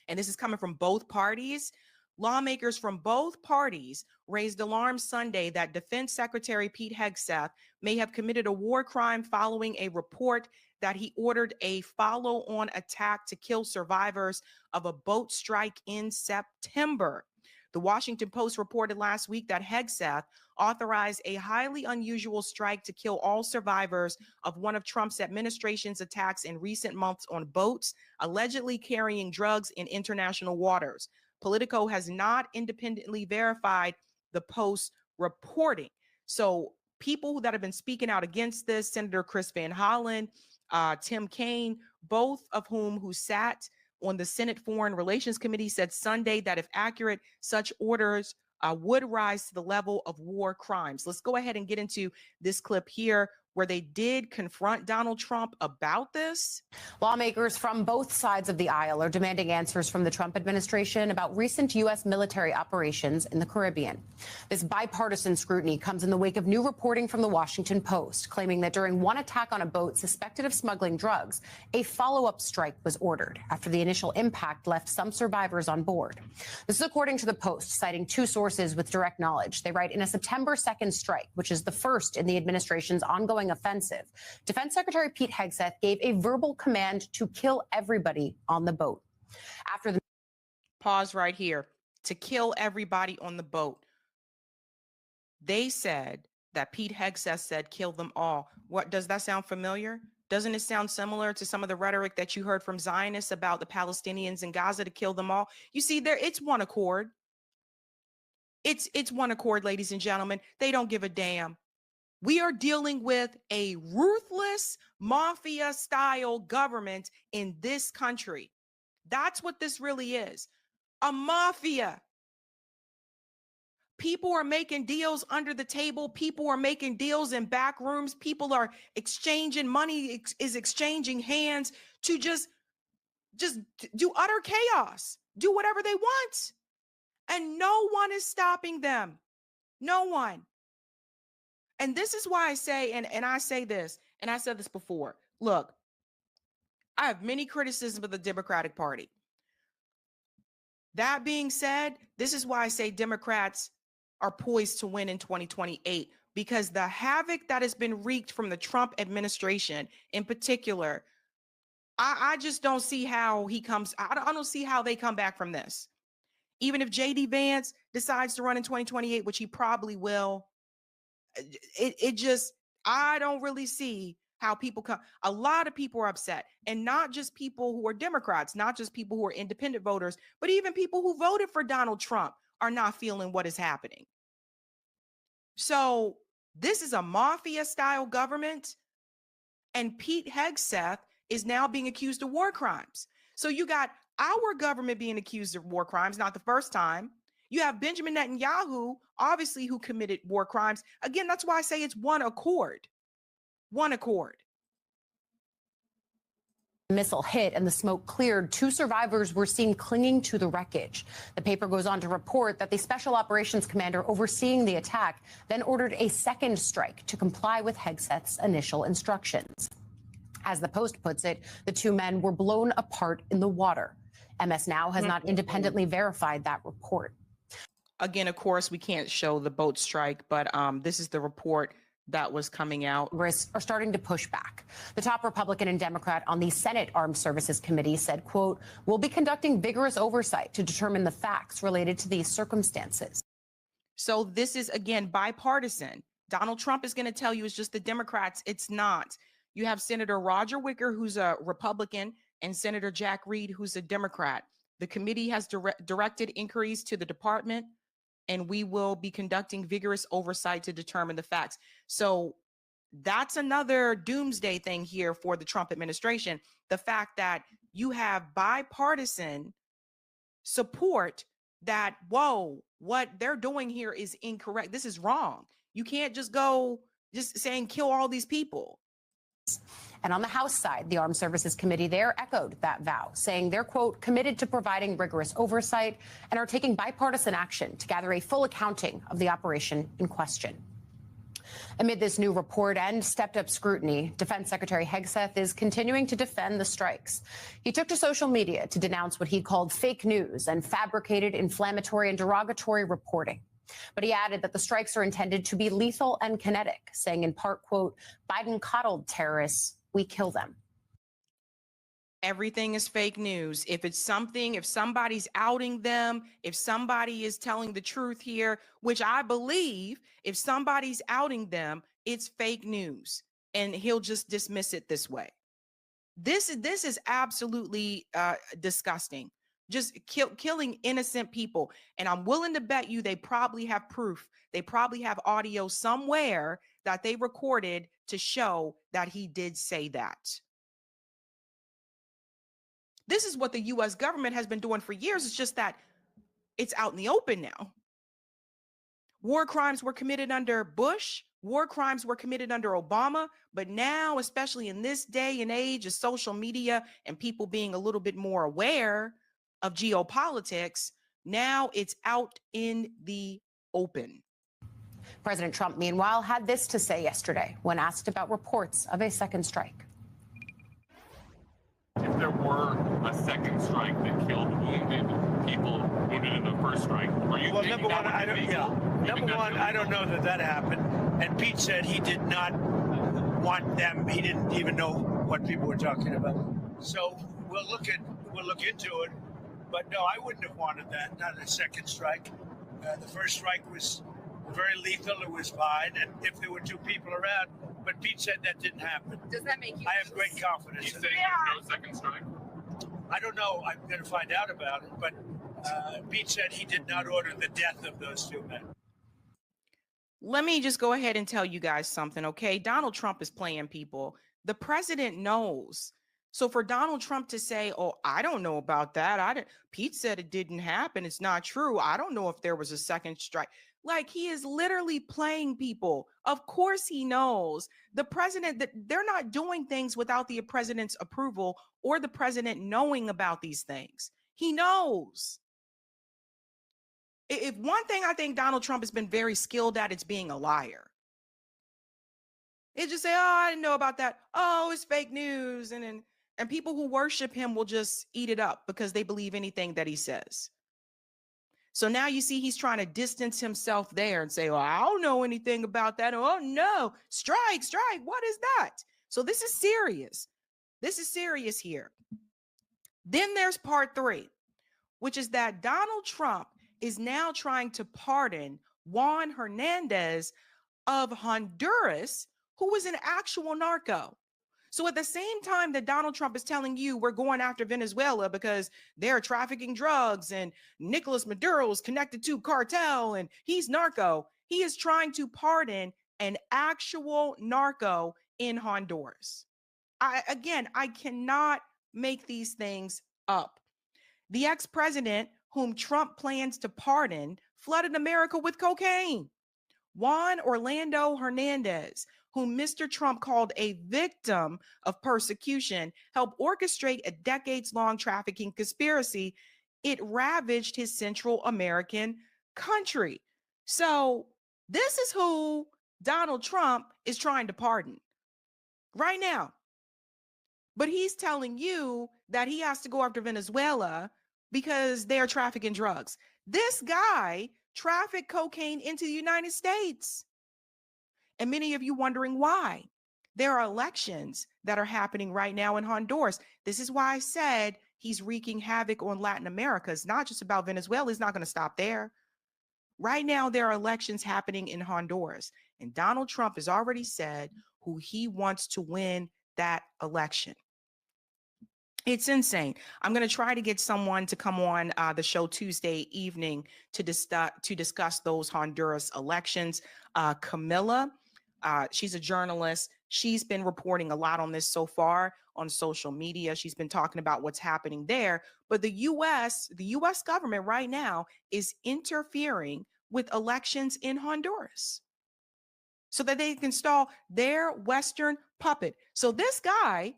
And this is coming from both parties. Lawmakers from both parties raised alarm Sunday that Defense Secretary Pete Hegseth may have committed a war crime following a report that he ordered a follow-on attack to kill survivors of a boat strike in September. The Washington Post reported last week that Hegseth authorized a highly unusual strike to kill all survivors of one of Trump's administration's attacks in recent months on boats allegedly carrying drugs in international waters. Politico has not independently verified the Post reporting. So people that have been speaking out against this, Senator Chris Van Hollen, Tim Kaine, both of who sat on the Senate Foreign Relations Committee, said Sunday that if accurate, such orders would rise to the level of war crimes. Let's go ahead and get into this clip here where they did confront Donald Trump about this. Lawmakers from both sides of the aisle are demanding answers from the Trump administration about recent U.S. military operations in the Caribbean. This bipartisan scrutiny comes in the wake of new reporting from the Washington Post, claiming that during one attack on a boat suspected of smuggling drugs, a follow-up strike was ordered after the initial impact left some survivors on board. This is according to the Post, citing two sources with direct knowledge. They write, in a September 2nd strike, which is the first in the administration's ongoing offensive, Defense Secretary Pete Hegseth gave a verbal command to kill everybody on the boat. After the pause right here, to kill everybody on the boat. They said that Pete Hegseth said, kill them all. What does that sound familiar? Doesn't it sound similar to some of the rhetoric that you heard from Zionists about the Palestinians in Gaza to kill them all? You see, it's one accord. It's one accord, ladies and gentlemen. They don't give a damn. We are dealing with a ruthless mafia-style government in this country. That's what this really is. A mafia. People are making deals under the table. People are making deals in back rooms. People are exchanging money, is exchanging hands to just do utter chaos, do whatever they want. And no one is stopping them. No one. And this is why I say, and I say this, and I said this before. Look, I have many criticisms of the Democratic Party. That being said, this is why I say Democrats are poised to win in 2028, because the havoc that has been wreaked from the Trump administration in particular, I just don't see how I don't see how they come back from this. Even if J.D. Vance decides to run in 2028, which he probably will, I don't really see how people come. A lot of people are upset, and not just people who are Democrats, not just people who are independent voters, but even people who voted for Donald Trump are not feeling what is happening. So this is a mafia-style government, and Pete Hegseth is now being accused of war crimes. So you got our government being accused of war crimes, not the first time. You have Benjamin Netanyahu, obviously, who committed war crimes. Again, that's why I say it's one accord. One accord. Missile hit and the smoke cleared. 2 survivors were seen clinging to the wreckage. The paper goes on to report that the special operations commander overseeing the attack then ordered a second strike to comply with Hegseth's initial instructions. As the Post puts it, the 2 men were blown apart in the water. MS Now has not independently verified that report. Again, of course, we can't show the boat strike, but this is the report that was coming out. Congress are starting to push back. The top Republican and Democrat on the Senate Armed Services Committee said, quote, "We'll be conducting vigorous oversight to determine the facts related to these circumstances." So this is, again, bipartisan. Donald Trump is going to tell you it's just the Democrats. It's not. You have Senator Roger Wicker, who's a Republican, and Senator Jack Reed, who's a Democrat. The committee has directed inquiries to the department, and we will be conducting vigorous oversight to determine the facts. So that's another doomsday thing here for the Trump administration. The fact that you have bipartisan support that, whoa, what they're doing here is incorrect. This is wrong. You can't just go just saying kill all these people. And on the House side, the Armed Services Committee there echoed that vow, saying they're, quote, committed to providing rigorous oversight and are taking bipartisan action to gather a full accounting of the operation in question. Amid this new report and stepped-up scrutiny, Defense Secretary Hegseth is continuing to defend the strikes. He took to social media to denounce what he called fake news and fabricated, inflammatory and derogatory reporting. But he added that the strikes are intended to be lethal and kinetic, saying in part, quote, "Biden coddled terrorists, we kill them." Everything is fake news. If somebody's outing them, if somebody is telling the truth here, which I believe, if somebody's outing them, it's fake news. And he'll just dismiss it this way. This is absolutely disgusting. Just killing innocent people. And I'm willing to bet you they probably have proof. They probably have audio somewhere that they recorded to show that he did say that. This is what the U.S. government has been doing for years. It's just that it's out in the open now. War crimes were committed under Bush. War crimes were committed under Obama. But now, especially in this day and age of social media and people being a little bit more aware of geopolitics, now it's out in the open. President Trump, meanwhile, had this to say yesterday when asked about reports of a second strike. If there were a second strike that killed wounded people wounded in the first strike, are you well, thinking number one, I don't know that happened. And Pete said he did not want them. He didn't even know what people were talking about. So we'll look into it. But no, I wouldn't have wanted that. Not a second strike. The first strike was very lethal. It was fine. And if there were 2 people around, but Pete said that didn't happen. Does that make you? I have great confidence. He's in saying it. no second strike. I don't know. I'm going to find out about it, but Pete said he did not order the death of those two men. Let me just go ahead and tell you guys something, okay? Donald Trump is playing people. The president knows. So for Donald Trump to say, oh, I don't know about that. Pete said it didn't happen. It's not true. I don't know if there was a second strike. Like, he is literally playing people. Of course he knows. The president, that they're not doing things without the president's approval or the president knowing about these things. He knows. If one thing I think Donald Trump has been very skilled at, it's being a liar. It just say, oh, I didn't know about that. Oh, it's fake news. And people who worship him will just eat it up because they believe anything that he says. So now you see he's trying to distance himself there and say, oh, I don't know anything about that. Oh, no, strike. What is that? So this is serious. This is serious here. Then there's part 3, which is that Donald Trump is now trying to pardon Juan Hernandez of Honduras, who was an actual narco. So at the same time that Donald Trump is telling you we're going after Venezuela because they're trafficking drugs and Nicolas Maduro is connected to cartel and he's narco, he is trying to pardon an actual narco in Honduras. I cannot make these things up. The ex-president, whom Trump plans to pardon, flooded America with cocaine. Juan Orlando Hernandez, whom Mr. Trump called a victim of persecution, helped orchestrate a decades-long trafficking conspiracy. It ravaged his Central American country. So this is who Donald Trump is trying to pardon right now. But he's telling you that he has to go after Venezuela because they're trafficking drugs. This guy trafficked cocaine into the United States. And many of you wondering why. There are elections that are happening right now in Honduras. This is why I said he's wreaking havoc on Latin America. It's not just about Venezuela. He's not going to stop there. Right now, there are elections happening in Honduras. And Donald Trump has already said who he wants to win that election. It's insane. I'm going to try to get someone to come on the show Tuesday evening to discuss those Honduras elections. Camilla, she's a journalist. She's been reporting a lot on this so far on social media. She's been talking about what's happening there. But the U.S. government right now is interfering with elections in Honduras so that they can install their Western puppet. So this guy,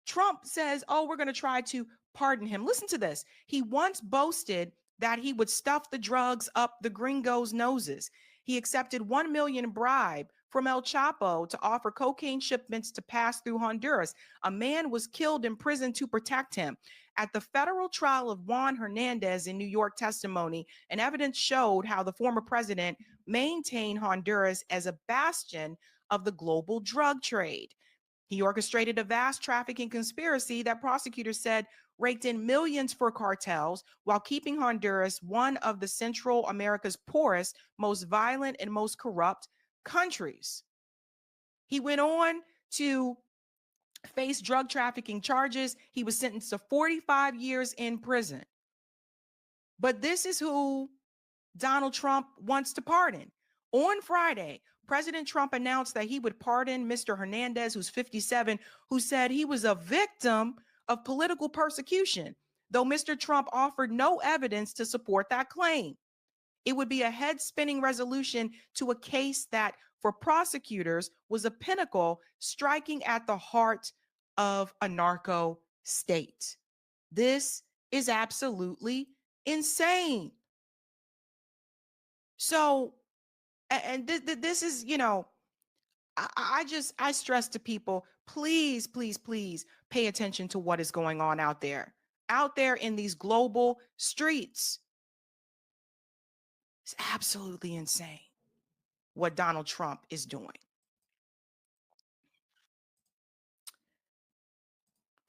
Trump says, oh, we're going to try to pardon him. Listen to this. He once boasted that he would stuff the drugs up the gringos' noses. He accepted $1 million bribe from El Chapo to offer cocaine shipments to pass through Honduras. A man was killed in prison to protect him. At the federal trial of Juan Hernandez in New York testimony, and evidence showed how the former president maintained Honduras as a bastion of the global drug trade. He orchestrated a vast trafficking conspiracy that prosecutors said raked in millions for cartels while keeping Honduras one of the Central America's poorest, most violent, and most corrupt countries. He went on to face drug trafficking charges. He was sentenced to 45 years in prison. But this is who Donald Trump wants to pardon. On Friday, President Trump announced that he would pardon Mr. Hernandez, who's 57, who said he was a victim of political persecution, though Mr. Trump offered no evidence to support that claim. It would be a head-spinning resolution to a case that, for prosecutors, was a pinnacle striking at the heart of a narco state. This is absolutely insane. So, and this is, I stress to people, please, please, please pay attention to what is going on out there in these global streets. It's absolutely insane what Donald Trump is doing.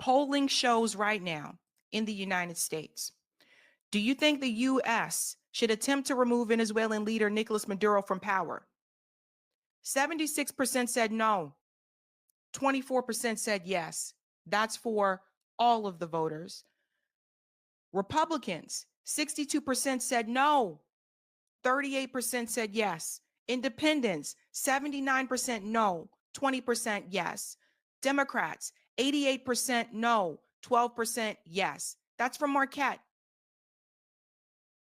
Polling shows right now in the United States. Do you think the U.S. should attempt to remove Venezuelan leader Nicolas Maduro from power? 76% said no. 24% said yes. That's for all of the voters. Republicans, 62% said no. 38% said yes. Independents, 79% no. 20% yes. Democrats, 88% no. 12% yes. That's from Marquette.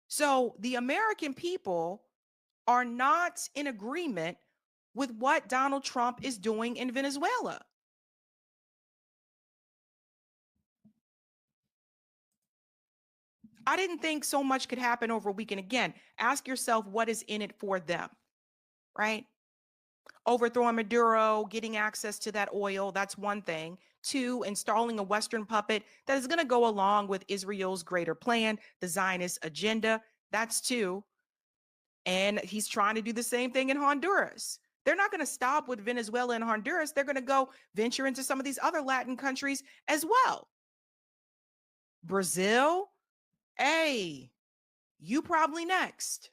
So the American people are not in agreement with what Donald Trump is doing in Venezuela. I didn't think so much could happen over a weekend. Again, ask yourself what is in it for them, right? Overthrowing Maduro, getting access to that oil, that's one thing. Two, installing a Western puppet that is going to go along with Israel's greater plan, the Zionist agenda, that's two. And he's trying to do the same thing in Honduras. They're not going to stop with Venezuela and Honduras. They're going to go venture into some of these other Latin countries as well. Brazil, hey, you probably next.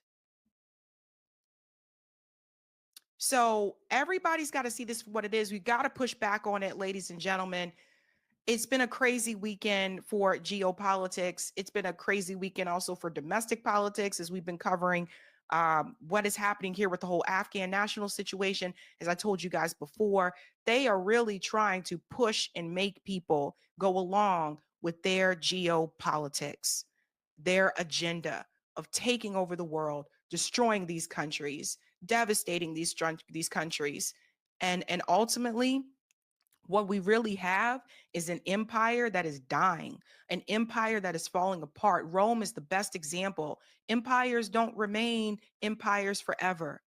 So everybody's got to see this for what it is. We've got to push back on it, ladies and gentlemen. It's been a crazy weekend for geopolitics. It's been a crazy weekend also for domestic politics, as we've been covering what is happening here with the whole Afghan national situation. As I told you guys before, they are really trying to push and make people go along with their geopolitics, their agenda of taking over the world, destroying these countries, devastating these countries. And ultimately, what we really have is an empire that is dying, an empire that is falling apart. Rome is the best example. Empires don't remain empires forever.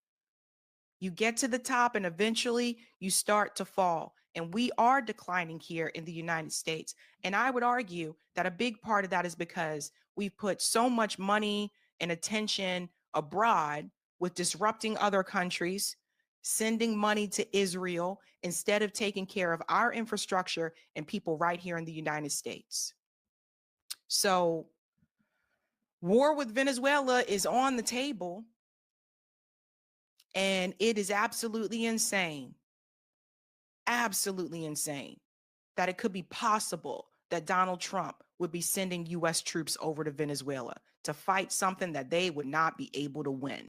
You get to the top and eventually you start to fall. And we are declining here in the United States. And I would argue that a big part of that is because we've put so much money and attention abroad with disrupting other countries, sending money to Israel instead of taking care of our infrastructure and people right here in the United States. So war with Venezuela is on the table, and it is absolutely insane that it could be possible that Donald Trump would be sending U.S. troops over to Venezuela to fight something that they would not be able to win.